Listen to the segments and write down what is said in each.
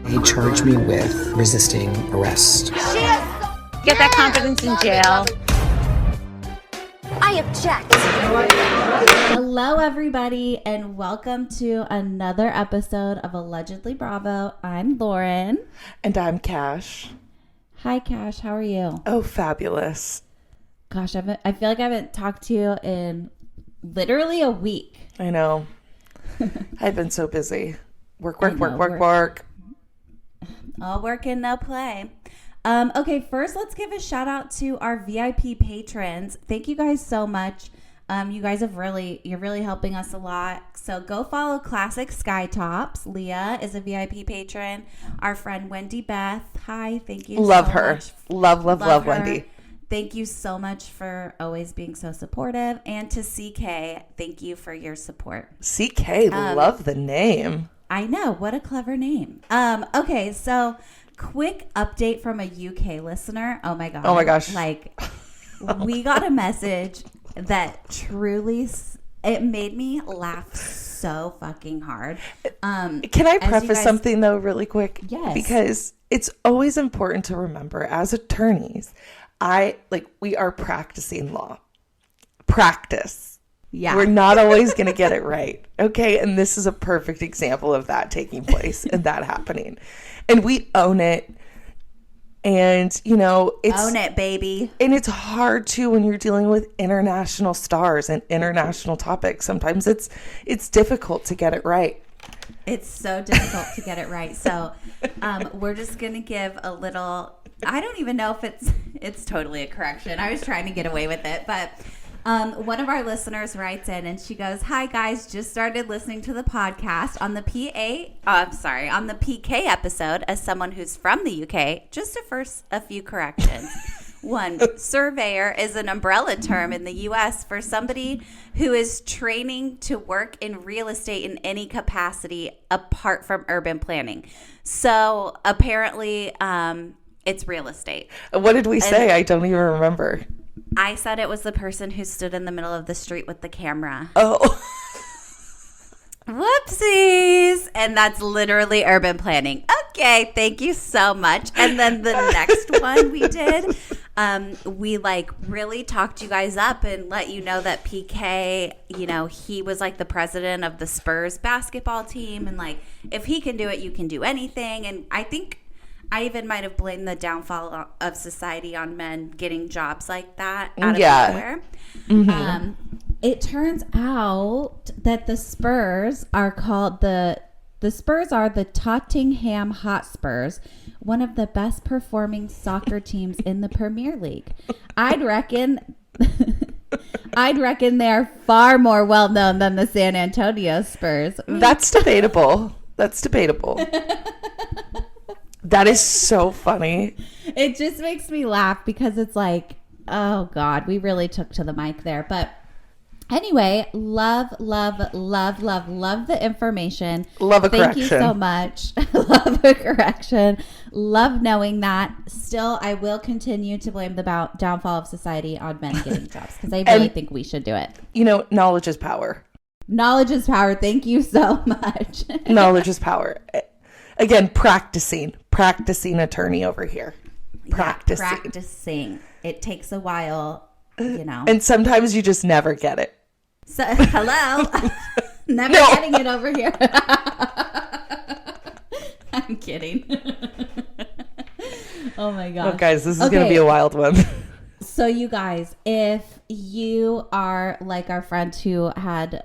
He charged me with resisting arrest. Get that confidence in jail. I object. Hello, everybody, and welcome to another episode of Allegedly Bravo. I'm Lauren. And I'm Cash. Hi, Cash. How are you? Oh, fabulous. Gosh, I feel like I haven't talked to you in literally a week. I know. I've been so busy. Work. All work and no play. Okay, first let's give a shout out to our VIP patrons. Thank you guys so much. You guys you're really helping us a lot. So go follow Classic Skytops. Leah is a VIP patron. Our friend Wendy Beth. Hi, thank you. Love so her. Much. Love her. Wendy. Thank you so much for always being so supportive. And to CK, thank you for your support. CK, love the name. I know. What a clever name. Okay, so quick update from a UK listener. Oh my gosh. Like, we got a message that truly, it made me laugh so fucking hard. Can I preface something though really quick? Yes. Because it's always important to remember as attorneys, we are practicing law. Practice. Yeah. We're not always going to get it right. Okay. And this is a perfect example of that taking place and that happening. And we own it. And, own it, baby. And it's hard too when you're dealing with international stars and international topics. Sometimes it's difficult to get it right. It's so difficult to get it right. So we're just going to give a little, I don't even know if it's totally a correction. I was trying to get away with it, but one of our listeners writes in and she goes, "Hi guys, just started listening to the podcast on the on the PK episode as someone who's from the UK. Just a few corrections. 1, surveyor is an umbrella term in the US for somebody who is training to work in real estate in any capacity apart from urban planning. So apparently it's real estate." What did we say? I don't even remember. I said it was the person who stood in the middle of the street with the camera. Oh. Whoopsies. And that's literally urban planning. Okay, thank you so much. And then the next one we did, we really talked you guys up and let you know that PK, he was the president of the Spurs basketball team. And if he can do it, you can do anything. And I think I even might have blamed the downfall of society on men getting jobs like that out of nowhere. Mm-hmm. It turns out that the Spurs are called the Spurs are the Tottenham Hotspurs, one of the best performing soccer teams in the Premier League. I'd reckon they're far more well known than the San Antonio Spurs. That's debatable. That is so funny. It just makes me laugh because it's oh God, we really took to the mic there. But anyway, love the information. Love a correction. Thank you so much. Love a correction. Love knowing that. Still, I will continue to blame the downfall of society on men getting jobs because I really think we should do it. Knowledge is power. Knowledge is power. Thank you so much. Knowledge is power. Again, practicing attorney over here. Practicing. It takes a while, And sometimes you just never get it. So, hello. Never getting it over here. I'm kidding. Oh my gosh. Oh, guys, this is going to be a wild one. So you guys, if you are like our friend who had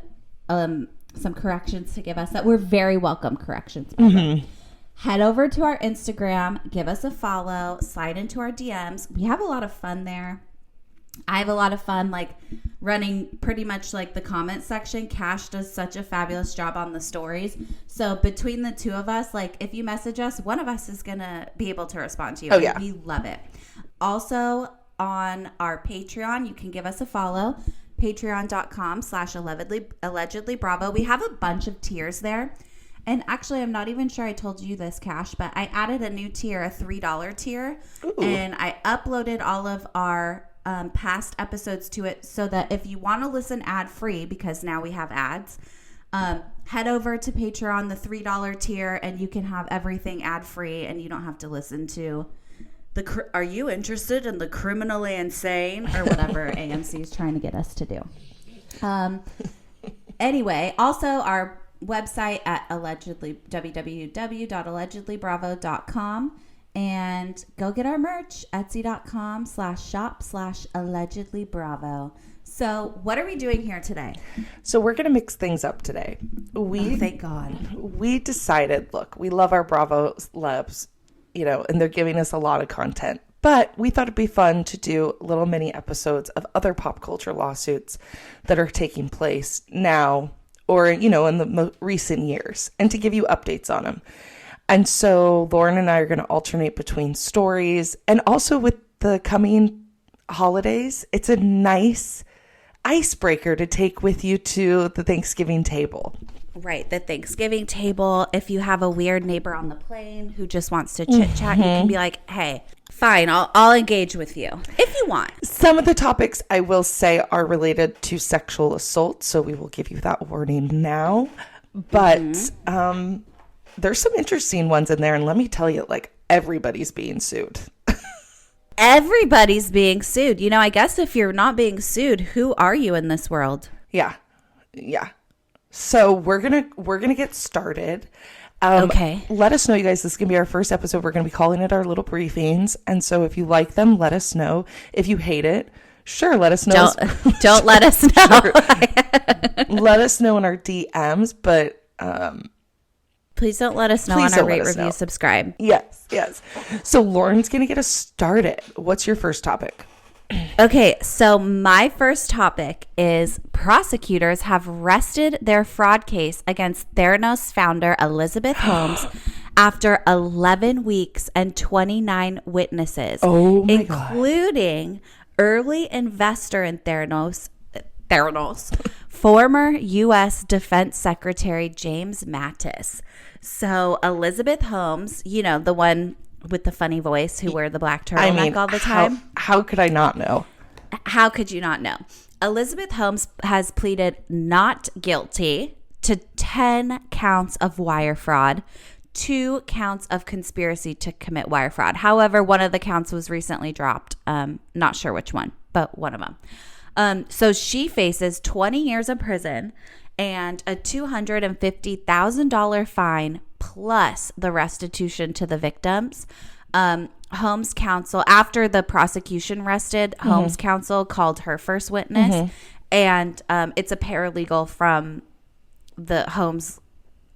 some corrections to give us, that were very welcome corrections. Mm-hmm. Head over to our Instagram, give us a follow, slide into our DMs. We have a lot of fun there. I have a lot of fun running pretty much the comment section. Cash does such a fabulous job on the stories. So between the two of us, if you message us, one of us is going to be able to respond to you. Oh, yeah. We love it. Also on our Patreon, you can give us a follow. Patreon.com/allegedly Bravo. We have a bunch of tiers there. And actually, I'm not even sure I told you this, Cash, but I added a new tier, a $3 tier. Ooh. And I uploaded all of our past episodes to it so that if you want to listen ad-free, because now we have ads, head over to Patreon, the $3 tier, and you can have everything ad-free, and you don't have to listen to Are You Interested in the Criminally Insane? Or whatever AMC is trying to get us to do. Anyway, also our website at www.allegedlybravo.com, and go get our merch, etsy.com/shop/allegedlybravo. So what are we doing here today? So we're going to mix things up today. Thank God. We decided, look, we love our Bravo celebs, and they're giving us a lot of content. But we thought it'd be fun to do little mini episodes of other pop culture lawsuits that are taking place now or, in the recent years, and to give you updates on them. And so Lauren and I are going to alternate between stories, and also with the coming holidays, it's a nice icebreaker to take with you to the Thanksgiving table. Right, the Thanksgiving table. If you have a weird neighbor on the plane who just wants to chit chat, you can be like, "Hey, fine, I'll engage with you if you want." Some of the topics I will say are related to sexual assault, so we will give you that warning now. But there's some interesting ones in there, and let me tell you, everybody's being sued. Everybody's being sued. I guess if you're not being sued, who are you in this world? Yeah. So we're gonna get started. Okay. Let us know, you guys. This is gonna be our first episode. We're gonna be calling it our little briefings, and so if you like them, let us know. If you hate it, sure, let us know. Don't let us know. Let us know in our DMs, but please don't let us know on our rate, review, subscribe. Yes. So Lauren's gonna get us started. What's your first topic? Okay, so my first topic is prosecutors have rested their fraud case against Theranos founder Elizabeth Holmes after 11 weeks and 29 witnesses, including early investor in Theranos, former U.S. Defense Secretary James Mattis. So Elizabeth Holmes, the one with the funny voice who wear the black turtleneck all the time. How could I not know? How could you not know? Elizabeth Holmes has pleaded not guilty to 10 counts of wire fraud, 2 counts of conspiracy to commit wire fraud. However, one of the counts was recently dropped. Not sure which one, but one of them. So she faces 20 years in prison and a $250,000 fine plus the restitution to the victims. Holmes counsel, after the prosecution rested, Holmes counsel called her first witness, and it's a paralegal from the Holmes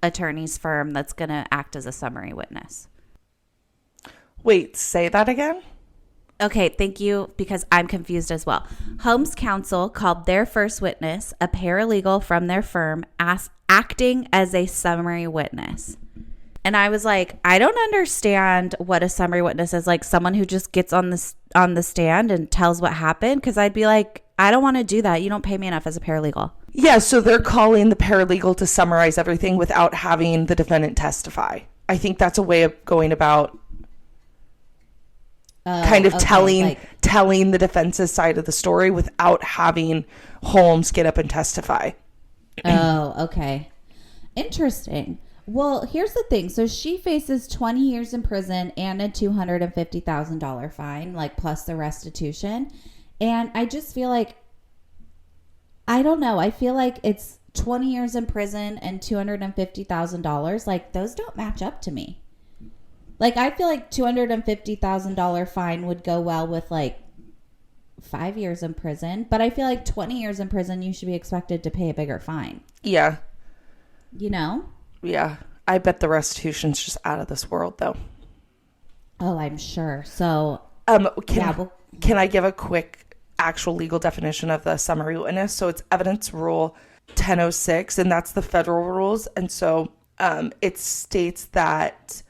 attorney's firm that's going to act as a summary witness. Wait, say that again? Okay, thank you, because I'm confused as well. Holmes counsel called their first witness, a paralegal from their firm, acting as a summary witness. And I was like, I don't understand what a summary witness is, like someone who just gets on the stand and tells what happened, because I'd be like, I don't want to do that. You don't pay me enough as a paralegal. Yeah, so they're calling the paralegal to summarize everything without having the defendant testify. I think that's a way of going about telling the defense's side of the story without having Holmes get up and testify. Oh, okay. Interesting. Well, here's the thing. So she faces 20 years in prison and a $250,000 fine, plus the restitution. And I just feel like, I don't know. I feel like it's 20 years in prison and $250,000. Those don't match up to me. I feel like $250,000 fine would go well with 5 years in prison, but I feel like 20 years in prison, you should be expected to pay a bigger fine. Yeah. Yeah. I bet the restitution's just out of this world, though. Oh, I'm sure. So, can I give a quick actual legal definition of the summary witness? So it's evidence rule 1006, and that's the federal rules. And so it states that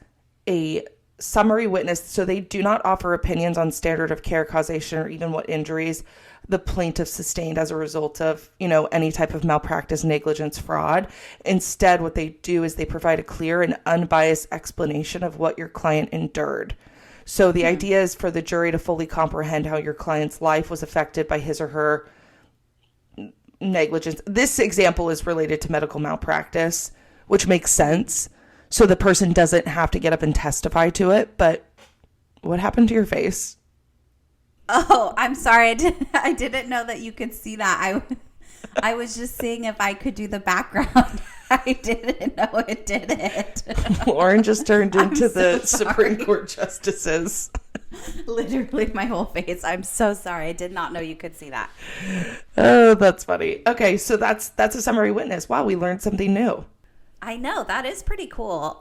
a summary witness, so they do not offer opinions on standard of care, causation, or even what injuries the plaintiff sustained as a result of, any type of malpractice, negligence, fraud. Instead, what they do is they provide a clear and unbiased explanation of what your client endured. So the idea is for the jury to fully comprehend how your client's life was affected by his or her negligence. This example is related to medical malpractice, which makes sense. So the person doesn't have to get up and testify to it. But what happened to your face? Oh, I'm sorry. I didn't know that you could see that. I was just seeing if I could do the background. I didn't know it did it. Lauren just turned into so the Supreme Court justices. Literally my whole face. I'm so sorry. I did not know you could see that. Oh, that's funny. Okay, so that's a summary witness. Wow, we learned something new. I know. That is pretty cool.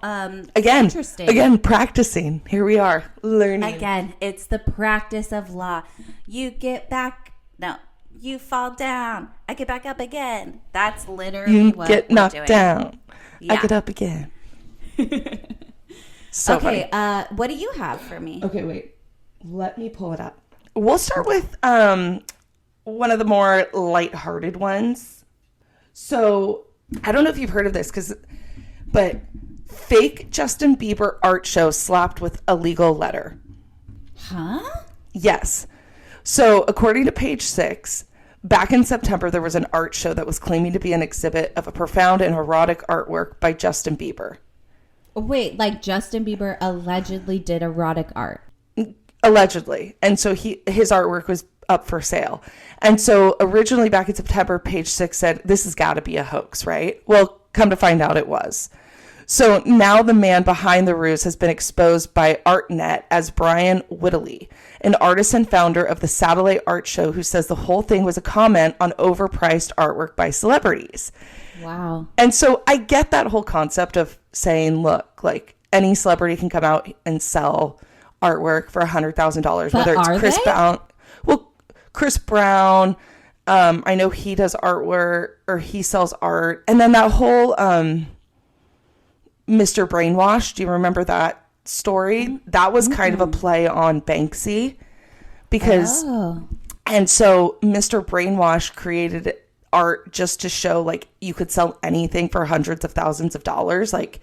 Interesting. Again, practicing. Here we are, learning. Again, it's the practice of law. You get back. No, you fall down. I get back up again. That's literally You what get we're knocked doing. down. Yeah. I get up again. So okay, funny. what do you have for me? Okay, wait. Let me pull it up. We'll start with one of the more lighthearted ones. So I don't know if you've heard of this, but fake Justin Bieber art show slapped with illegal letter. Huh? Yes. So according to Page 6, back in September, there was an art show that was claiming to be an exhibit of a profound and erotic artwork by Justin Bieber. Wait, like Justin Bieber allegedly did erotic art. Allegedly. And so his artwork was up for sale. And so originally back in September, Page 6 said, this has got to be a hoax, right? Well, come to find out it was. So now the man behind the ruse has been exposed by ArtNet as Brian Whittley, an artist and founder of the Satellite Art Show, who says the whole thing was a comment on overpriced artwork by celebrities. Wow. And so I get that whole concept of saying, look, like any celebrity can come out and sell artwork for $100,000, whether it's Chris Brown. Well, Chris Brown, I know he does artwork, or he sells art. And then that whole Mr. Brainwash, do you remember that story? That was kind of a play on Banksy, because and so Mr. Brainwash created art just to show like you could sell anything for hundreds of thousands of dollars. Like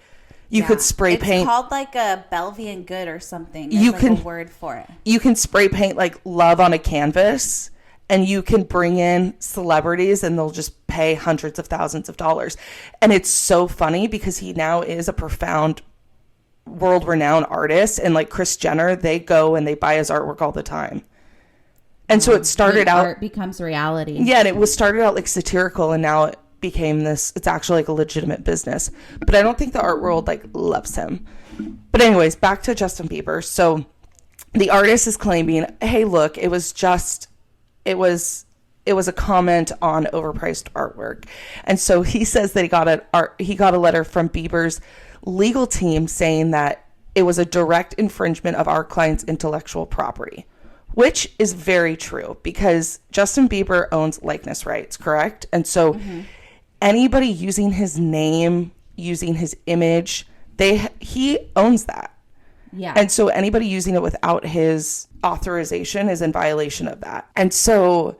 you could spray paint. It's called like a Belvian good or something. You There's can like a word for it. You can spray paint like love on a canvas, and you can bring in celebrities and they'll just pay hundreds of thousands of dollars. And it's so funny because he now is a profound world-renowned artist, and like Kris Jenner, they go and they buy his artwork all the time. And so it started out, art becomes reality. yeah, and it was started out like satirical, and now it became this, it's actually like a legitimate business. But I don't think the art world like loves him. But anyways, back to Justin Bieber. So the artist is claiming, hey, look, it was a comment on overpriced artwork. And so he says that he got a letter from Bieber's legal team saying that it was a direct infringement of our client's intellectual property, which is very true because Justin Bieber owns likeness rights, correct? And so anybody using his name, using his image, he owns that. Yeah. And so anybody using it without his authorization is in violation of that. And so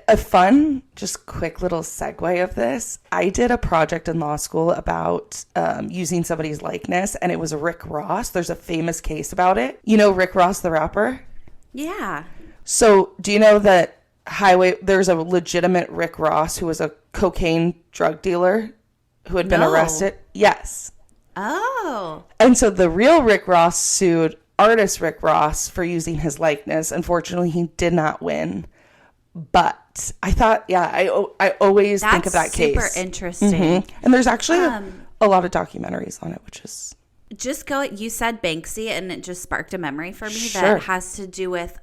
a fun, just quick little segue of this, I did a project in law school about using somebody's likeness, and it was Rick Ross. There's a famous case about it. You know Rick Ross, the rapper? Yeah. So do you know that there's a legitimate Rick Ross who was a cocaine drug dealer who had been arrested? Yes. Oh. And so the real Rick Ross sued artist Rick Ross for using his likeness. Unfortunately, he did not win. But I thought, I always think of that case. That's super interesting. And there's actually a lot of documentaries on it, which is... Just you said Banksy, and it just sparked a memory for me Sure. that has to do with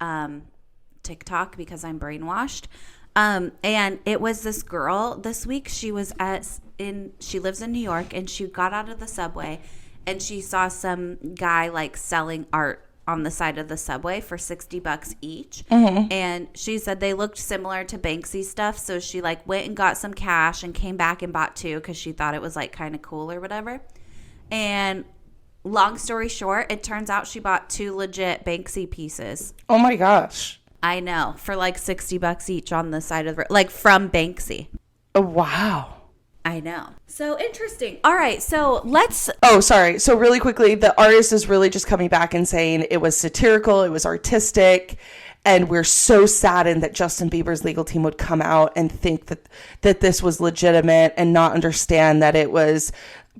TikTok because I'm brainwashed. And it was this girl this week. She was she lives in New York, and she got out of the subway and she saw some guy like selling art on the side of the subway for $60 each. And she said they looked similar to Banksy stuff. So she like went and got some cash and came back and bought two because she thought it was like kind of cool or whatever. And long story short, it turns out she bought two legit Banksy pieces. Oh my gosh. I know, for like $60 each on the side of the like from Banksy. Oh, wow. I know. So interesting. All right, so let's... Oh, sorry. So really quickly, the artist is really just coming back and saying it was satirical, it was artistic, and we're so saddened that Justin Bieber's legal team would come out and think that this was legitimate and not understand that it was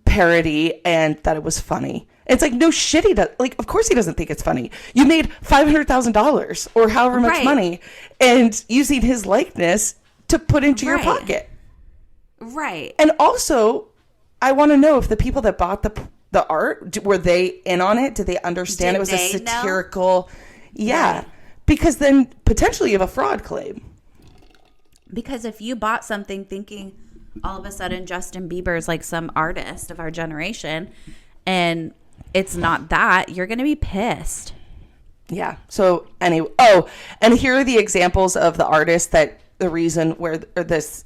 parody and that it was funny. It's like, no shit, he does. Like, of course he doesn't think it's funny. You made $500,000 or however much money and using his likeness to put into your pocket. Right. And also, I want to know if the people that bought the art, were they in on it? Did they understand it was a satirical? Yeah. Right. Because then potentially you have a fraud claim. Because if you bought something thinking all of a sudden Justin Bieber is like some artist of our generation and it's not that, you're going to be pissed. Yeah. So anyway, and here are the examples of the artists that the reason where this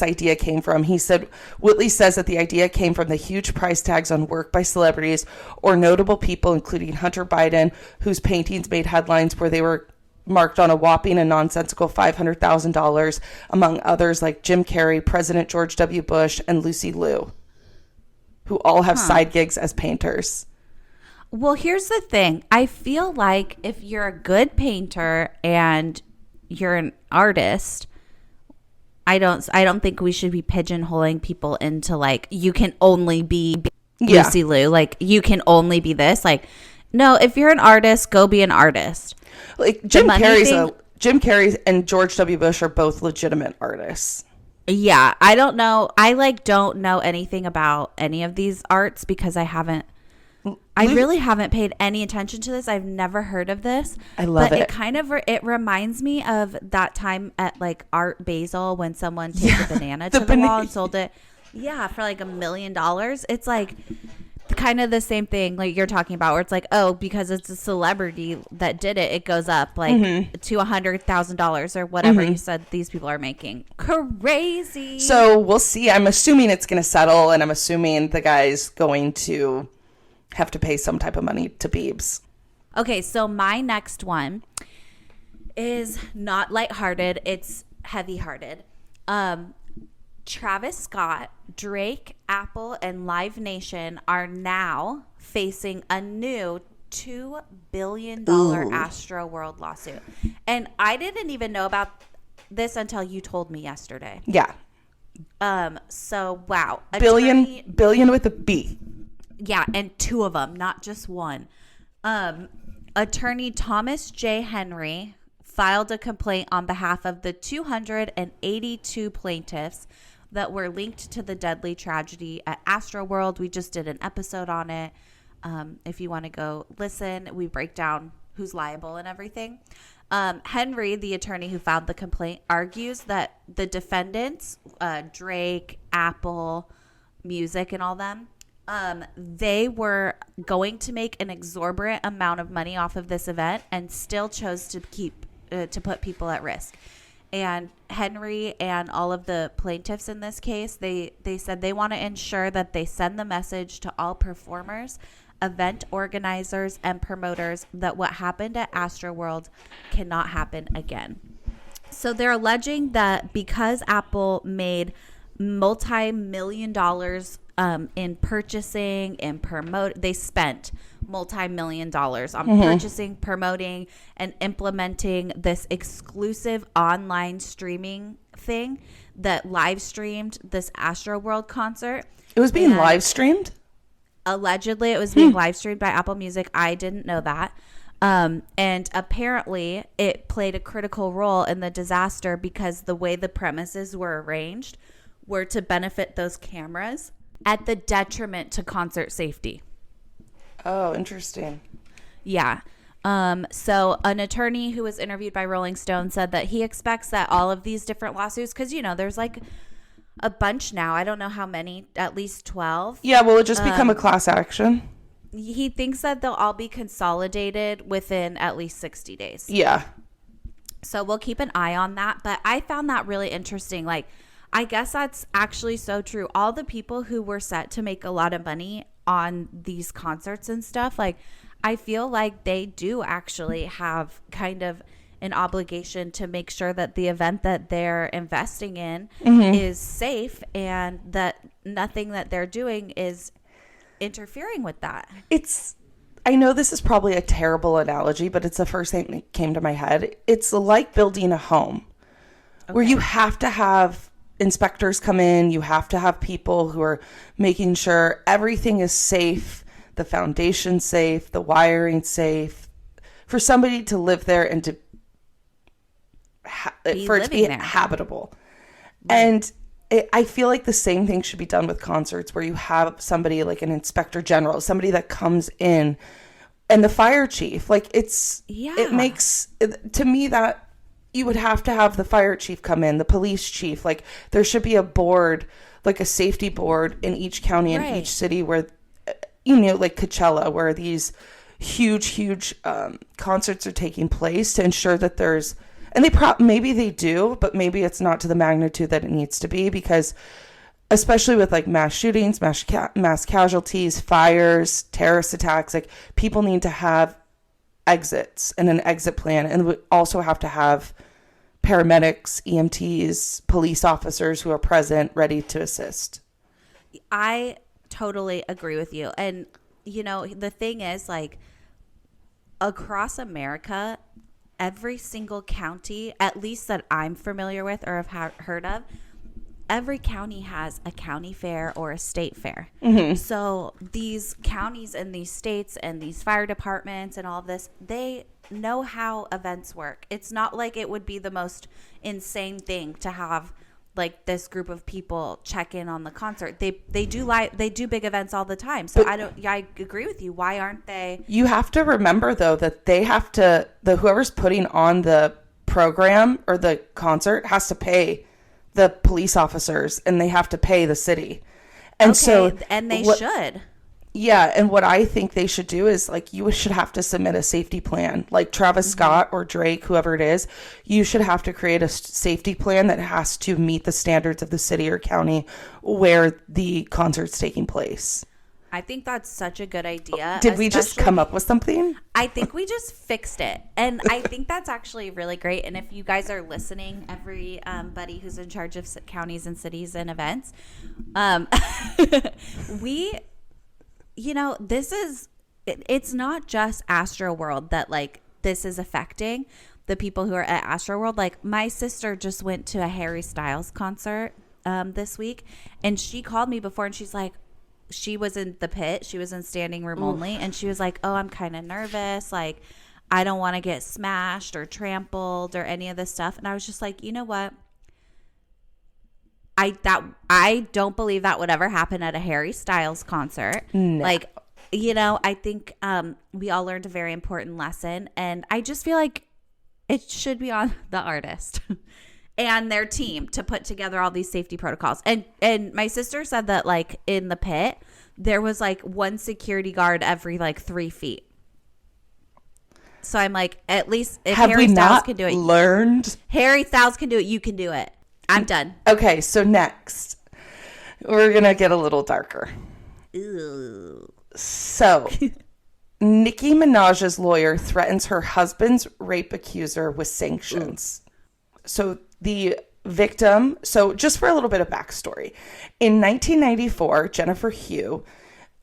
idea came from. He said, Whitley says that the idea came from the huge price tags on work by celebrities or notable people, including Hunter Biden, whose paintings made headlines where they were marked on a whopping and nonsensical $500,000, among others like Jim Carrey, President George W. Bush, and Lucy Liu, who all have side gigs as painters. Well, here's the thing. I feel like if you're a good painter and you're an artist, I don't think we should be pigeonholing people into like, you can only be Lucy Liu. Like, you can only be this. Like, no, if you're an artist, go be an artist. Like Jim Carrey and George W. Bush are both legitimate artists. Yeah, I don't know. I don't know anything about any of these arts because I really haven't paid any attention to this. I've never heard of this. I love it. It kind of it reminds me of that time at like Art Basel when someone took a banana to the wall and sold it. Yeah, for like $1 million. It's like kind of the same thing like you're talking about where it's like, oh, because it's a celebrity that did it, it goes up like to $100,000 or whatever you said these people are making. Crazy. So we'll see. I'm assuming it's going to settle, and I'm assuming the guy's going to have to pay some type of money to Biebs. Okay, so my next one is not lighthearted. It's heavy-hearted. Travis Scott, Drake, Apple, and Live Nation are now facing a new $2 billion Astroworld lawsuit. And I didn't even know about this until you told me yesterday. Yeah. So, wow. Billion with a B. Yeah, and two of them, not just one. Attorney Thomas J. Henry filed a complaint on behalf of the 282 plaintiffs that were linked to the deadly tragedy at Astroworld. We just did an episode on it. If you want to go listen, we break down who's liable and everything. Henry, the attorney who filed the complaint, argues that the defendants, Drake, Apple, Music, and all them, they were going to make an exorbitant amount of money off of this event and still chose to put people at risk. And Henry and all of the plaintiffs in this case, they said they want to ensure that they send the message to all performers, event organizers, and promoters that what happened at Astroworld cannot happen again. So they're alleging that because Apple made multi-million dollars in purchasing and they spent multi-million dollars on purchasing, promoting, and implementing this exclusive online streaming thing that live streamed this Astroworld concert. It was being live streamed? Allegedly, it was being live streamed by Apple Music. I didn't know that. And apparently, it played a critical role in the disaster because the way the premises were arranged were to benefit those cameras at the detriment to concert safety. Oh, interesting. Yeah. So an attorney who was interviewed by Rolling Stone said that he expects that all of these different lawsuits, because, there's like a bunch now. I don't know how many, at least 12. Yeah, will it just become a class action? He thinks that they'll all be consolidated within at least 60 days. Yeah. So we'll keep an eye on that. But I found that really interesting. Like, I guess that's actually so true. All the people who were set to make a lot of money on these concerts and stuff, like, I feel like they do actually have kind of an obligation to make sure that the event that they're investing in is safe and that nothing that they're doing is interfering with that. I know this is probably a terrible analogy, but it's the first thing that came to my head. It's like building a home where you have to have inspectors come in. You have to have people who are making sure everything is safe, the foundation's safe, the wiring's safe, for somebody to live there and to for it to be habitable. Right. And I feel like the same thing should be done with concerts, where you have somebody like an inspector general, somebody that comes in, and the fire chief. Like it makes, to me, that you would have to have the fire chief come in, the police chief. Like there should be a board, like a safety board in each county and each city where, like Coachella, where these huge concerts are taking place, to ensure that there's, and maybe they do, but maybe it's not to the magnitude that it needs to be, because especially with like mass shootings, mass casualties, fires, terrorist attacks, like people need to have exits and an exit plan. And we also have to have paramedics, EMTs, police officers who are present, ready to assist. I totally agree with you. And, the thing is, like, across America, every single county, at least that I'm familiar with or have heard of, every county has a county fair or a state fair. Mm-hmm. So these counties and these states and these fire departments and all of this, they know how events work. It's not like it would be the most insane thing to have like this group of people check in on the concert. They do big events all the time. So I agree with you. Why aren't they? You have to remember though that they have to, whoever's putting on the program or the concert has to pay the police officers, and they have to pay the city. And they should. Yeah, and what I think they should do is, like, you should have to submit a safety plan. Like Travis Scott or Drake, whoever it is, you should have to create a safety plan that has to meet the standards of the city or county where the concert's taking place. I think that's such a good idea. Did we just come up with something? I think we just fixed it. And I think that's actually really great. And if you guys are listening, everybody who's in charge of counties and cities and events, it's not just Astroworld that like this is affecting the people who are at Astroworld. Like my sister just went to a Harry Styles concert this week, and she called me before and she's like, she was in the pit. She was in standing room only. And she was like, oh, I'm kind of nervous. Like, I don't want to get smashed or trampled or any of this stuff. And I was just like, you know what? I don't believe that would ever happen at a Harry Styles concert. No. Like, I think we all learned a very important lesson. And I just feel like it should be on the artist and their team to put together all these safety protocols. And my sister said that like in the pit, there was like one security guard every like 3 feet. So I'm like, at least if Harry Styles can do it, Harry Styles can do it, you can do it. I'm done. Okay, so next, we're going to get a little darker. Ew. So, Nicki Minaj's lawyer threatens her husband's rape accuser with sanctions. So, the victim, just for a little bit of backstory. In 1994, Jennifer Hugh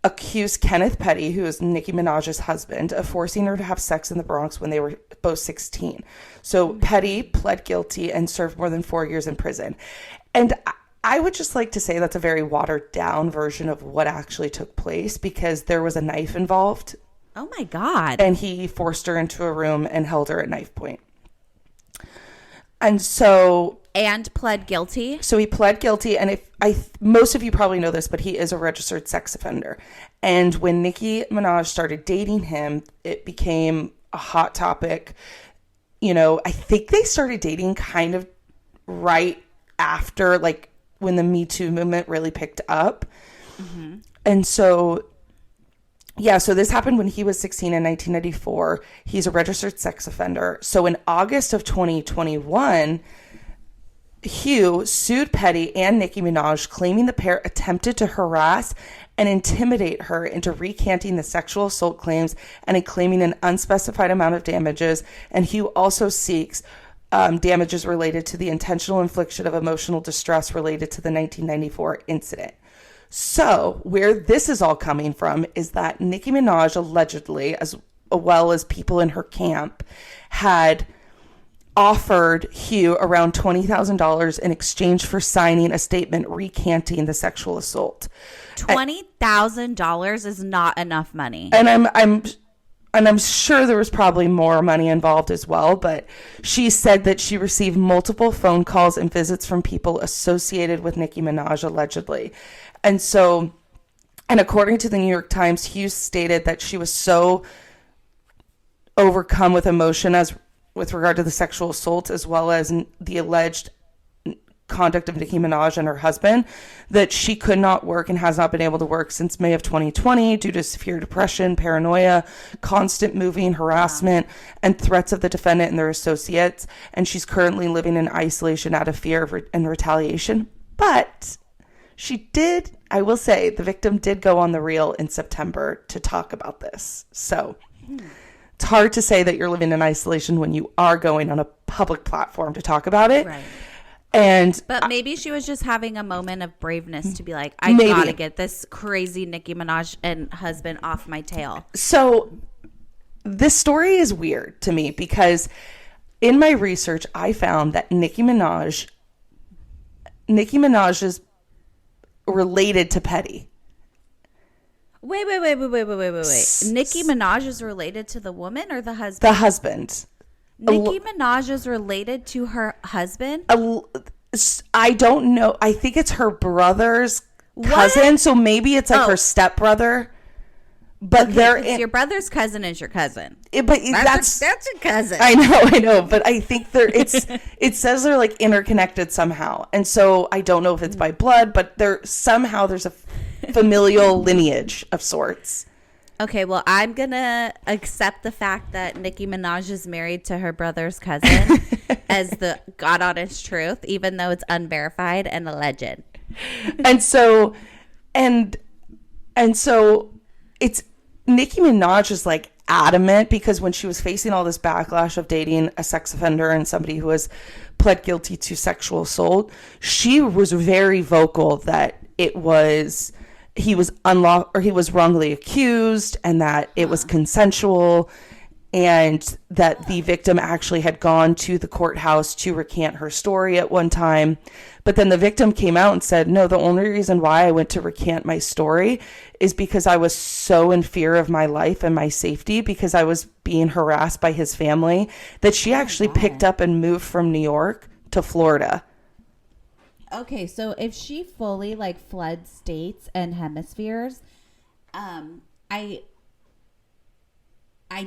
accused Kenneth Petty, who is Nicki Minaj's husband, of forcing her to have sex in the Bronx when they were both 16. So Petty pled guilty and served more than 4 years in prison. And I would just like to say that's a very watered down version of what actually took place, because there was a knife involved. Oh my God. And he forced her into a room and held her at knife point. And so... And pled guilty? So he pled guilty, and most of you probably know this, but he is a registered sex offender. And when Nicki Minaj started dating him, it became a hot topic. I think they started dating kind of right after, like, when the Me Too movement really picked up. Mm-hmm. And so... Yeah, so this happened when he was 16 in 1994. He's a registered sex offender. So in August of 2021, Hugh sued Petty and Nicki Minaj, claiming the pair attempted to harass and intimidate her into recanting the sexual assault claims and claiming an unspecified amount of damages. And Hugh also seeks damages related to the intentional infliction of emotional distress related to the 1994 incident. So where this is all coming from is that Nicki Minaj allegedly, as well as people in her camp, had offered Hugh around $20,000 in exchange for signing a statement recanting the sexual assault. $20,000 is not enough money. And I'm sure there was probably more money involved as well, but she said that she received multiple phone calls and visits from people associated with Nicki Minaj allegedly. And so, and according to the New York Times, Hugh stated that she was so overcome with emotion as with regard to the sexual assault, as well as the alleged conduct of Nicki Minaj and her husband, that she could not work and has not been able to work since May of 2020 due to severe depression, paranoia, constant moving, harassment, and threats of the defendant and their associates. And she's currently living in isolation out of fear and retaliation. But she did, I will say, the victim did go on The Real in September to talk about this. So it's hard to say that you're living in isolation when you are going on a public platform to talk about it. Right. But maybe she was just having a moment of braveness to be like, I maybe. gotta get this crazy Nicki Minaj and husband off my tail. So this story is weird to me because in my research, I found that Nicki Minaj is related to Petty. Wait. Nicki Minaj is related to the woman or the husband? The husband. Nicki Minaj is related to her husband? I don't know. I think it's her brother's cousin. What? So maybe it's like her stepbrother. But Okay, your brother's cousin is your cousin. That's your cousin. I know. But I think it says they're like interconnected somehow. And so I don't know if it's by blood, but there's a familial lineage of sorts. Okay, well, I'm going to accept the fact that Nicki Minaj is married to her brother's cousin as the God honest truth, even though it's unverified and alleged. And so it's Nicki Minaj is like adamant because when she was facing all this backlash of dating a sex offender and somebody who has pled guilty to sexual assault, she was very vocal that he was wrongly accused and that it was consensual and that the victim actually had gone to the courthouse to recant her story at one time. But then the victim came out and said, no, the only reason why I went to recant my story is because I was so in fear of my life and my safety because I was being harassed by his family that she actually picked up and moved from New York to Florida. Okay, so if she fully like fled states and hemispheres, I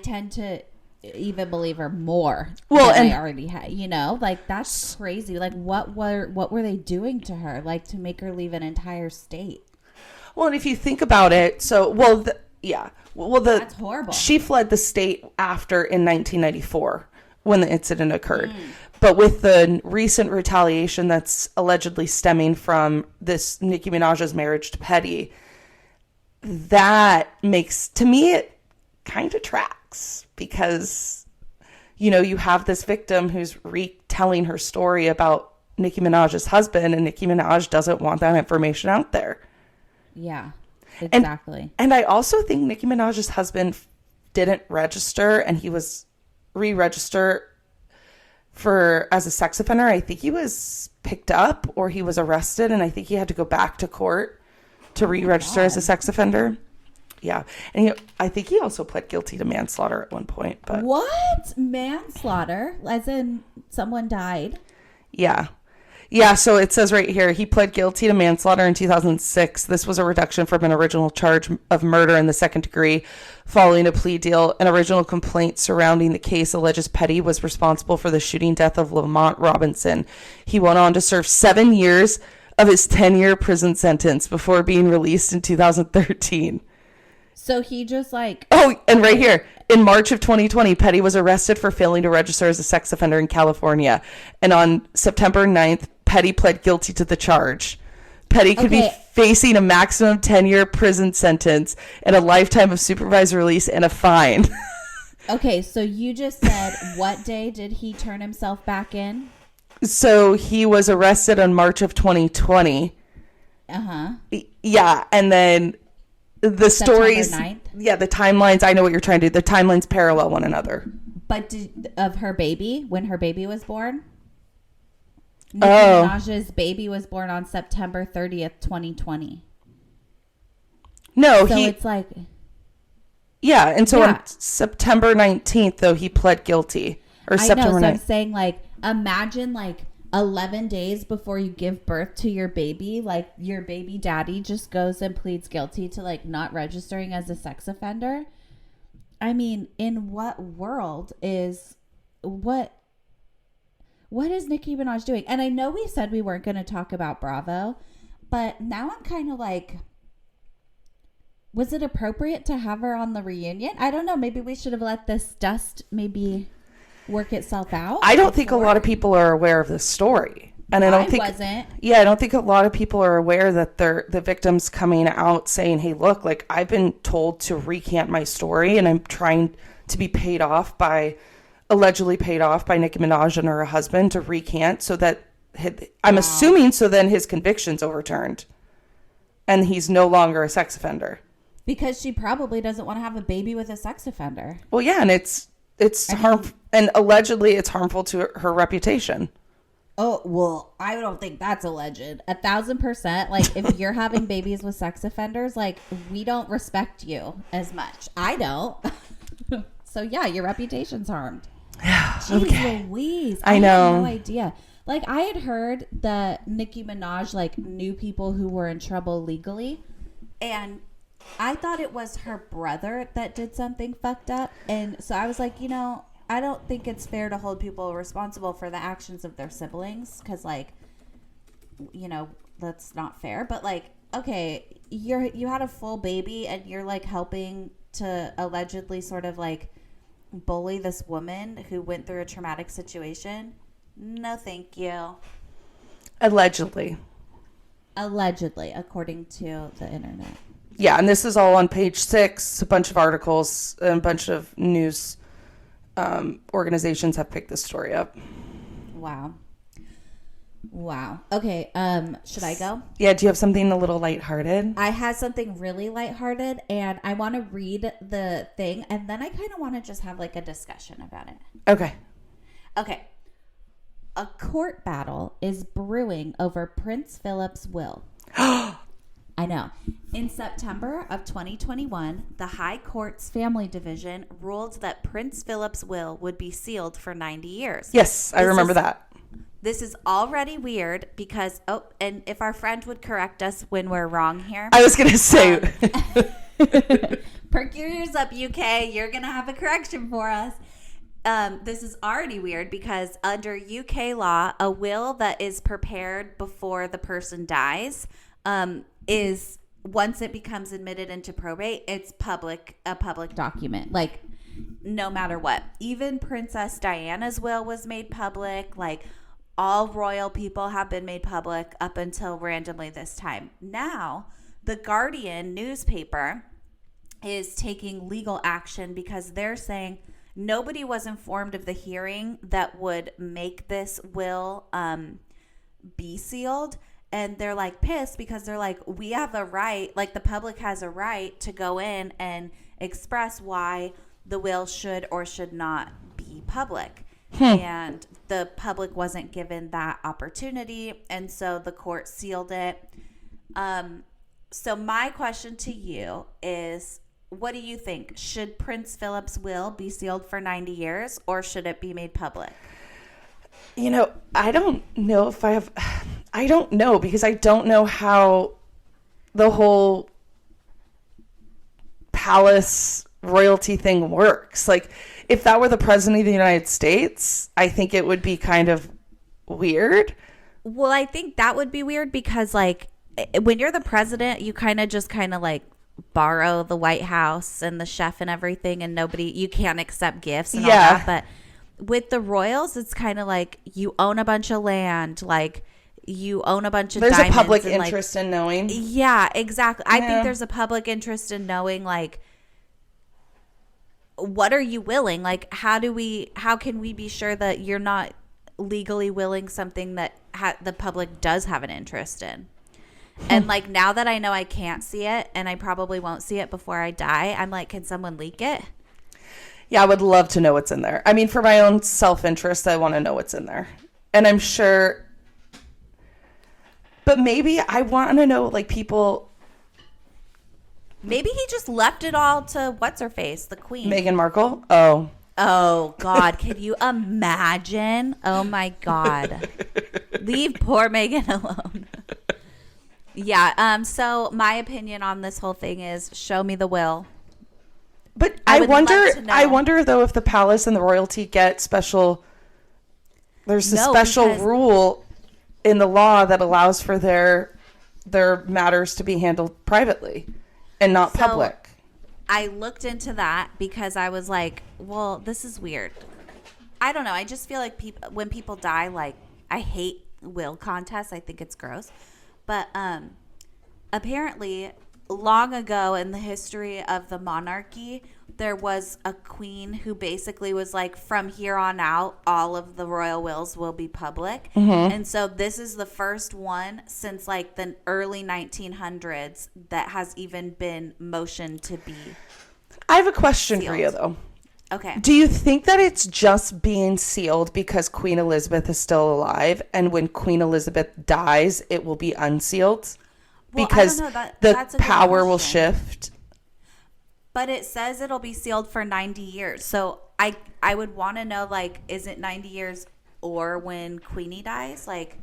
tend to even believe her more than I already had. You know, like that's crazy. Like what were they doing to her, like to make her leave an entire state? Well, and if you think about it, that's horrible. She fled the state after in 1994 when the incident occurred. But with the recent retaliation that's allegedly stemming from this Nicki Minaj's marriage to Petty, that makes, to me, it kind of tracks because, you know, you have this victim who's retelling her story about Nicki Minaj's husband and Nicki Minaj doesn't want that information out there. Yeah, exactly. And I also think Nicki Minaj's husband didn't register and he was re-registered as a sex offender. I think he was picked up or he was arrested and I think he had to go back to court to re-register as a sex offender. Yeah. And I think he also pled guilty to manslaughter at one point. But what? Manslaughter? As in someone died? Yeah. Yeah, so it says right here, he pled guilty to manslaughter in 2006. This was a reduction from an original charge of murder in the second degree following a plea deal. An original complaint surrounding the case alleges Petty was responsible for the shooting death of Lamont Robinson. He went on to serve 7 years of his 10-year prison sentence before being released in 2013. So he just like... Oh, and right here, in March of 2020, Petty was arrested for failing to register as a sex offender in California. And on September 9th, Petty pled guilty to the charge. Petty could be Okay. facing a maximum 10-year prison sentence and a lifetime of supervised release and a fine. Okay, so you just said what day did he turn himself back in? So he was arrested on March of 2020. Uh-huh. Yeah, and then the stories, September 9th? yeah, the timelines, I know what you're trying to do. The timelines parallel one another. But of her baby, when her baby was born? Nicki Oh. Minaj's baby was born on September 30th, 2020. No, So he, it's like, yeah, and so Yeah. on September 19th, though, he pled guilty. Or I know, September so I'm 9th. saying like, imagine like 11 days before you give birth to your baby, like your baby daddy just goes and pleads guilty to like not registering as a sex offender. I mean, in what world is what is Nicki Minaj doing? And I know we said we weren't going to talk about Bravo, but now I'm kind of like, was it appropriate to have her on the reunion? I don't know. Maybe we should have let this dust maybe work itself out. I don't think a lot of people are aware of this story. And I don't think wasn't. Yeah, I don't think a lot of people are aware that the victims coming out saying, "Hey, look, like I've been told to recant my story and I'm trying to be allegedly paid off by Nicki Minaj and her husband to recant so that I'm assuming so then his conviction's overturned and he's no longer a sex offender." Because she probably doesn't want to have a baby with a sex offender. Well, yeah, and it's harmful, and allegedly it's harmful to her reputation. Oh, well, I don't think that's alleged. 1,000%. Like, if you're having babies with sex offenders, like, we don't respect you as much. I don't. So, yeah, your reputation's harmed. Jeez Okay. Louise. I know. had no idea. Like, I had heard that Nicki Minaj, like, knew people who were in trouble legally. And I thought it was her brother that did something fucked up. And so I was like, I don't think it's fair to hold people responsible for the actions of their siblings. Because, like, that's not fair. But, like, okay, you had a full baby and you're, like, helping to allegedly sort of, like, bully this woman who went through a traumatic situation. No, thank you. Allegedly, according to the internet. yeah, and this is all on page 6. A bunch of articles, and a bunch of news organizations have picked this story up. Wow. Okay, should I go? Yeah, do you have something a little lighthearted? I have something really lighthearted, and I want to read the thing, and then I kind of want to just have like a discussion about it. Okay. A court battle is brewing over Prince Philip's will. I know. In September of 2021, the High Court's Family Division ruled that Prince Philip's will would be sealed for 90 years. Yes, I remember that. This is already weird because, and if our friend would correct us when we're wrong here. I was going to say. Perk your ears up, UK. You're going to have a correction for us. This is already weird because under UK law, a will that is prepared before the person dies is, once it becomes admitted into probate, it's a public document. Like, no matter what. Even Princess Diana's will was made public. Like, all royal people have been made public up until randomly this time. Now, the Guardian newspaper is taking legal action because they're saying nobody was informed of the hearing that would make this will be sealed. And they're like pissed because they're like, we have a right, like the public has a right to go in and express why the will should or should not be public. And the public wasn't given that opportunity. And so the court sealed it. So my question to you is, what do you think? Should Prince Philip's will be sealed for 90 years or should it be made public? I don't know I don't know because I don't know how the whole palace royalty thing works. Like, if that were the president of the United States, I think it would be kind of weird. Well, I think that would be weird because, like, when you're the president, you kind of like borrow the White House and the chef and everything, and you can't accept gifts and all that. But with the royals, it's kind of like you own a bunch of land, like you own a bunch of there's diamonds. A public and, interest in knowing. Yeah, exactly. I think there's a public interest in knowing, like, what are you willing? Like, how can we be sure that you're not legally willing something that the public does have an interest in? And like, now that I know I can't see it, and I probably won't see it before I die, I'm like, can someone leak it? Yeah, I would love to know what's in there. I mean, for my own self-interest, I want to know what's in there. And I'm sure, but maybe I want to know, like, people. Maybe he just left it all to what's-her-face, the queen. Meghan Markle? Oh. Oh, God. Can you imagine? Oh, my God. Leave poor Meghan alone. Yeah. So my opinion on this whole thing is, show me the will. But I I would love to know. wonder though, if the palace and the royalty get special. There's a special rule in the law that allows for their matters to be handled privately and not public. I looked into that because I was like, well, this is weird. I don't know. I just feel like when people die, like, I hate will contests. I think it's gross. But apparently, long ago in the history of the monarchy, there was a queen who basically was like, from here on out, all of the royal wills will be public. Mm-hmm. And so this is the first one since like the early 1900s that has even been motioned to be I have a question sealed. for you, though. Okay. Do you think that it's just being sealed because Queen Elizabeth is still alive, and when Queen Elizabeth dies, it will be unsealed? Well, because I don't know. the power will shift? But it says it'll be sealed for 90 years. So I would want to know, like, is it 90 years or when Queenie dies? Like,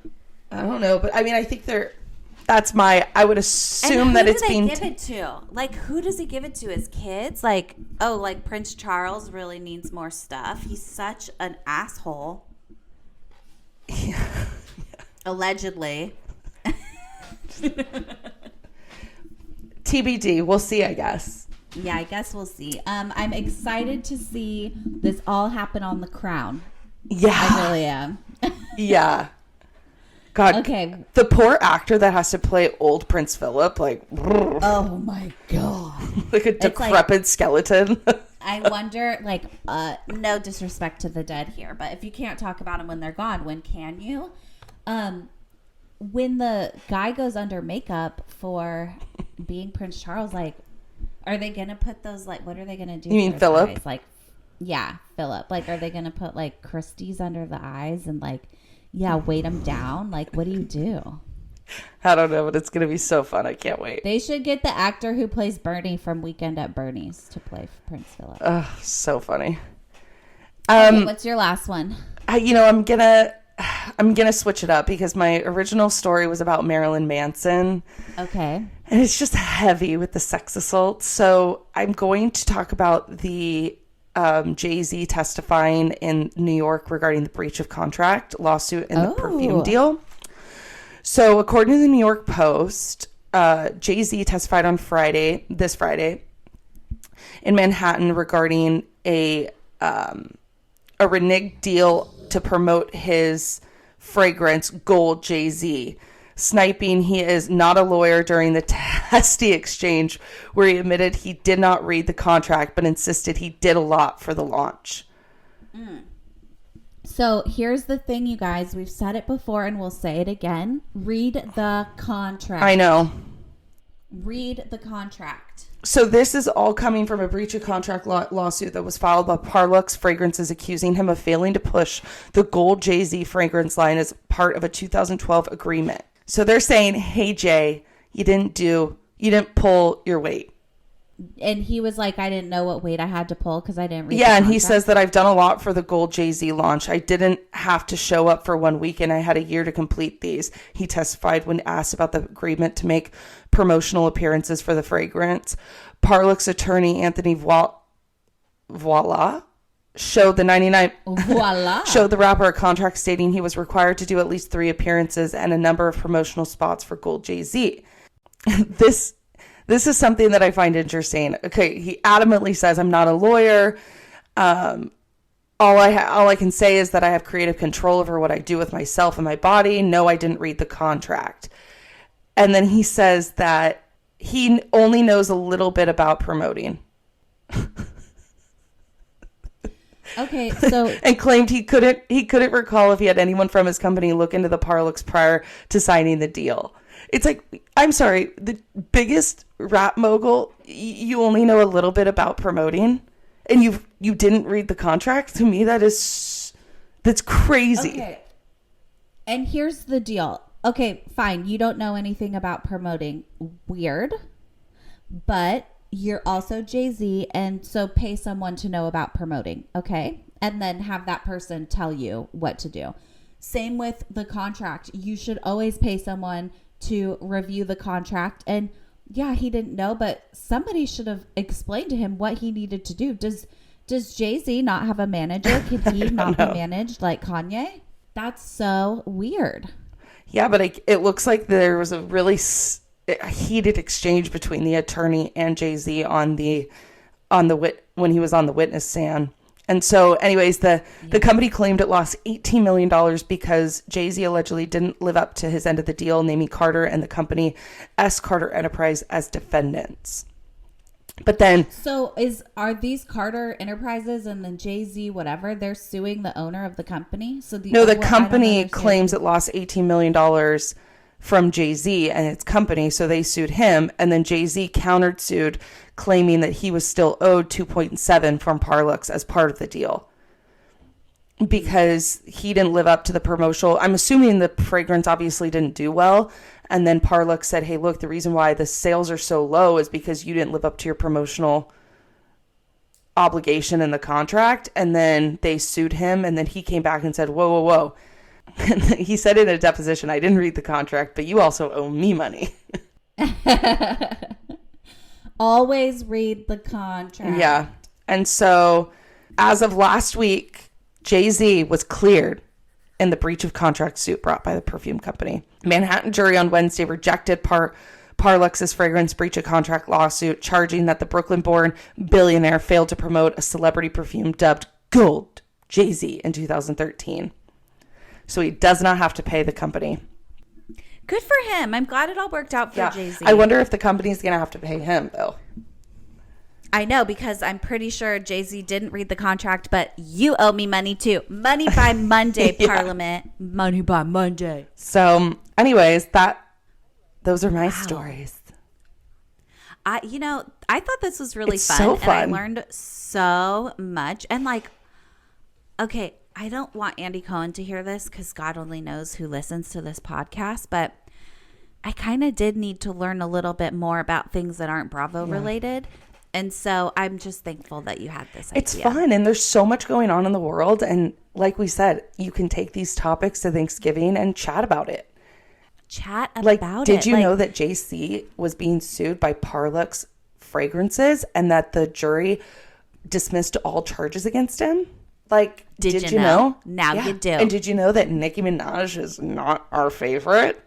I don't know, but I mean, I think I would assume that it's being. Who do they give it to? Like, who does he give it to? His kids? Like, oh, like Prince Charles really needs more stuff. He's such an asshole. Yeah. Allegedly. TBD. We'll see, I guess. Yeah, I guess we'll see. I'm excited to see this all happen on The Crown. Yeah. I really am. Yeah. God. Okay. The poor actor that has to play old Prince Philip, like. Oh my God. Like a decrepit skeleton. I wonder, like, no disrespect to the dead here, but if you can't talk about them when they're gone, when can you? When the guy goes under makeup for being Prince Charles, like, are they going to put those, like, what are they going to do? You mean Phillip? Eyes? Like, yeah, Phillip. Like, are they going to put, like, Christie's under the eyes and, like, yeah, weight them down? Like, what do you do? I don't know, but it's going to be so fun. I can't wait. They should get the actor who plays Bernie from Weekend at Bernie's to play Prince Philip. Oh, so funny. Okay, what's your last one? I'm gonna switch it up because my original story was about Marilyn Manson. Okay. And it's just heavy with the sex assault. So I'm going to talk about the Jay-Z testifying in New York regarding the breach of contract lawsuit and the perfume deal. So according to the New York Post, Jay-Z testified on this Friday, in Manhattan regarding a reneged deal to promote his fragrance, Gold Jay-Z, sniping he is not a lawyer during the testy exchange where he admitted he did not read the contract but insisted he did a lot for the launch. So here's the thing, you guys. We've said it before and we'll say it again. Read the contract. I know. Read the contract. So this is all coming from a breach of contract lawsuit that was filed by Parlux Fragrances, accusing him of failing to push the Gold Jay-Z fragrance line as part of a 2012 agreement. So they're saying, hey, Jay, you didn't pull your weight. And he was like, I didn't know what weight I had to pull because I didn't read the Yeah, and contract. he says that I've done a lot for the Gold Jay-Z launch. I didn't have to show up for 1 week and I had a year to complete these. He testified when asked about the agreement to make promotional appearances for the fragrance. Parlux attorney Anthony Voila showed the rapper a contract stating he was required to do at least 3 appearances and a number of promotional spots for Gold Jay-Z. This is something that I find interesting. Okay, he adamantly says, I'm not a lawyer. all I can say is that I have creative control over what I do with myself and my body. No, I didn't read the contract. And then he says that he only knows a little bit about promoting. Okay, so and claimed he couldn't recall if he had anyone from his company look into the Parlux prior to signing the deal. It's like, I'm sorry, the biggest rap mogul, you only know a little bit about promoting, and you didn't read the contract? To me, that's crazy. Okay. And here's the deal. Okay, fine, you don't know anything about promoting. Weird. But you're also Jay-Z, and so pay someone to know about promoting, okay? And then have that person tell you what to do. Same with the contract. You should always pay someone to review the contract. And yeah, he didn't know, but somebody should have explained to him what he needed to do. Does Jay-Z not have a manager? Can he not be managed like Kanye? That's so weird. Yeah, but it looks like there was a really heated exchange between the attorney and Jay-Z when he was on the witness stand. And so anyways, the company claimed it lost $18 million because Jay-Z allegedly didn't live up to his end of the deal, naming Carter and the company S. Carter Enterprise as defendants. But then... So are these Carter Enterprises and then Jay-Z, whatever, they're suing the owner of the company? The company claims it lost $18 million from Jay-Z and its company, so they sued him, and then Jay-Z countersued, claiming that he was still owed 2.7 from Parlux as part of the deal because he didn't live up to the promotional. I'm assuming the fragrance obviously didn't do well, and then Parlux said, hey, look, the reason why the sales are so low is because you didn't live up to your promotional obligation in the contract. And then they sued him, and then he came back and said, whoa. And he said in a deposition, I didn't read the contract, but you also owe me money. Always read the contract. Yeah. And so as of last week, Jay-Z was cleared in the breach of contract suit brought by the perfume company. Manhattan jury on Wednesday rejected Parlux's fragrance breach of contract lawsuit, charging that the Brooklyn-born billionaire failed to promote a celebrity perfume dubbed Gold Jay-Z in 2013. So he does not have to pay the company. Good for him. I'm glad it all worked out for Jay-Z. I wonder if the company's going to have to pay him, though. I know, because I'm pretty sure Jay-Z didn't read the contract, but you owe me money too. Money by Monday, Parliament. Money by Monday. So, anyways, those are my stories. I thought this was really fun. So fun. And I learned so much. And okay, I don't want Andy Cohen to hear this because God only knows who listens to this podcast, but I kind of did need to learn a little bit more about things that aren't Bravo related. And so I'm just thankful that you had this idea. It's fun, and there's so much going on in the world. And like we said, you can take these topics to Thanksgiving and chat about it. Did you know that JC was being sued by Parlux Fragrances and that the jury dismissed all charges against him? Did you know? Now you do. And did you know that Nicki Minaj is not our favorite?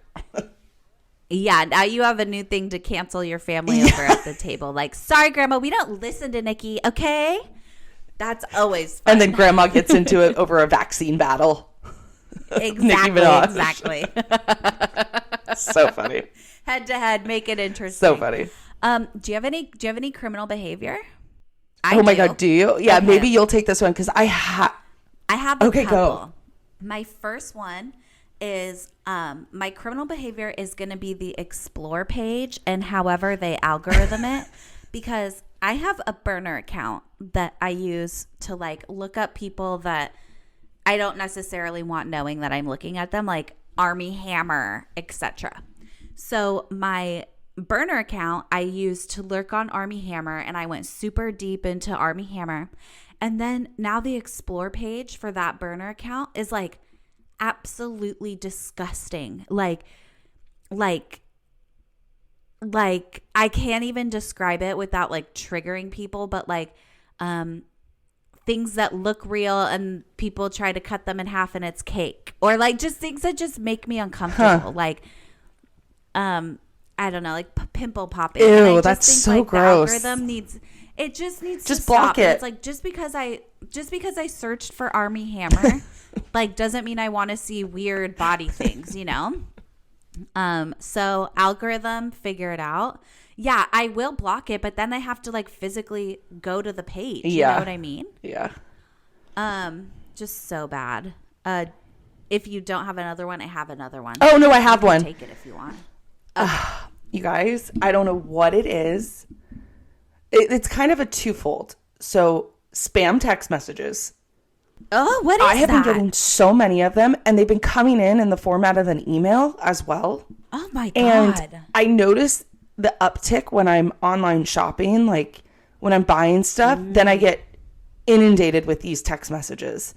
Yeah, now you have a new thing to cancel your family over at the table. Sorry, Grandma, we don't listen to Nicki, okay? That's always fun. And then Grandma gets into it over a vaccine battle. Exactly. So funny. Head to head, make it interesting. So funny. Do you have any criminal behavior? Oh my God, do you? Yeah, okay. Maybe you'll take this one because I have a couple. Go. My first one is my criminal behavior is going to be the explore page and however they algorithm it, because I have a burner account that I use to look up people that I don't necessarily want knowing that I'm looking at them, like Army Hammer, etc. So my burner account I used to lurk on Army Hammer, and I went super deep into Army Hammer. And then now the explore page for that burner account is absolutely disgusting. Like I can't even describe it without triggering people, but things that look real and people try to cut them in half and it's cake, or just things that just make me uncomfortable. I don't know, pimple popping. Ew, that's so gross. The algorithm It just needs just to block stop. it. And it's like just because I searched for Army Hammer, like doesn't mean I want to see weird body things, you know? So algorithm, figure it out. Yeah, I will block it, but then I have to like physically go to the page. You know what I mean? Yeah. Just so bad. If you don't have another one, I have another one. Oh no, I have one. Take it if you want. You guys, I don't know what it is. It's kind of a twofold. So spam text messages. Oh, what is that? I have been getting so many of them, and they've been coming in the format of an email as well. Oh my God. And I notice the uptick when I'm online shopping, like when I'm buying stuff, then I get inundated with these text messages.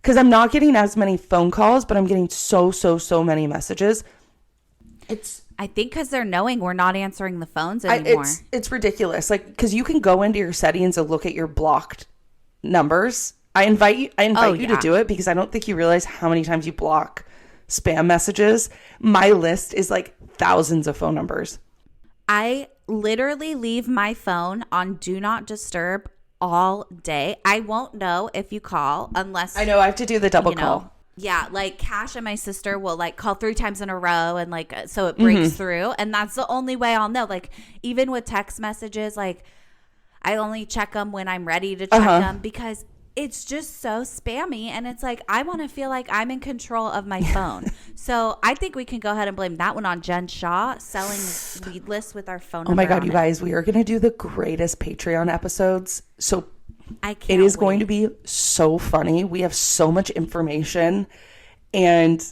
Because I'm not getting as many phone calls, but I'm getting so many messages. I think because they're knowing we're not answering the phones anymore. It's ridiculous. Like, because you can go into your settings and look at your blocked numbers. I invite you to do it because I don't think you realize how many times you block spam messages. My list is like thousands of phone numbers. I literally leave my phone on do not disturb all day. I won't know if you call unless I know I have to do the double call. Yeah, like Cash and my sister will like call 3 times in a row and like so it breaks through, and that's the only way I'll know. Like even with text messages, like I only check them when I'm ready to check them because it's just so spammy, and it's like I want to feel like I'm in control of my phone. So I think we can go ahead and blame that one on Jen Shaw selling lead lists with our phone number. Oh my God, you it. guys, we are going to do the greatest Patreon episodes. So it is going to be so funny. We have so much information, and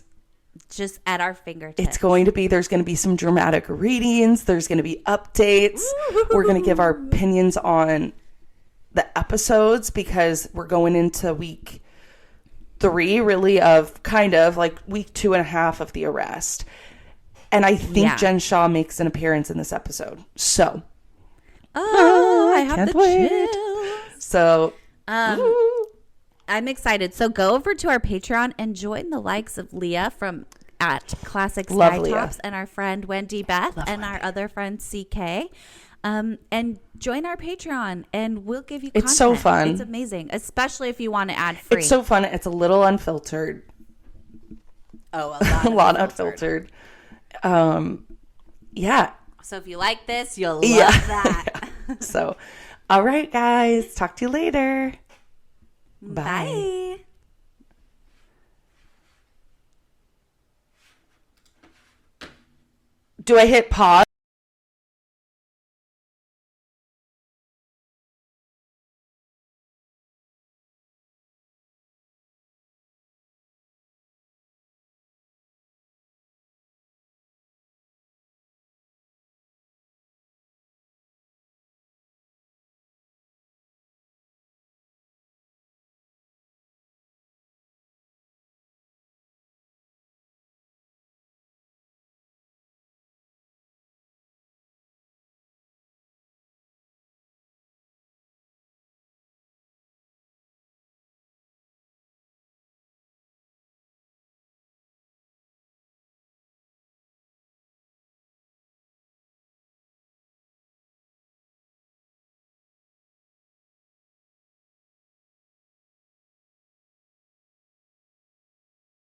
just at our fingertips. It's going to be, there's going to be some dramatic readings. There's going to be updates. We're going to give our opinions on the episodes because we're going into week 3 really of kind of like week 2.5 of the arrest. And I think Jen Shaw makes an appearance in this episode. So. I have the chills. So, I'm excited. So go over to our Patreon and join the likes of Leah from at Classic Skytops and our friend Wendy Beth and our other friend CK. And join our Patreon and we'll give you content. It's so fun. It's amazing, especially if you want to add free. It's so fun. It's a little unfiltered. Oh, a lot unfiltered. Yeah. So if you like this, you'll love that. So, all right, guys. Talk to you later. Bye. Do I hit pause?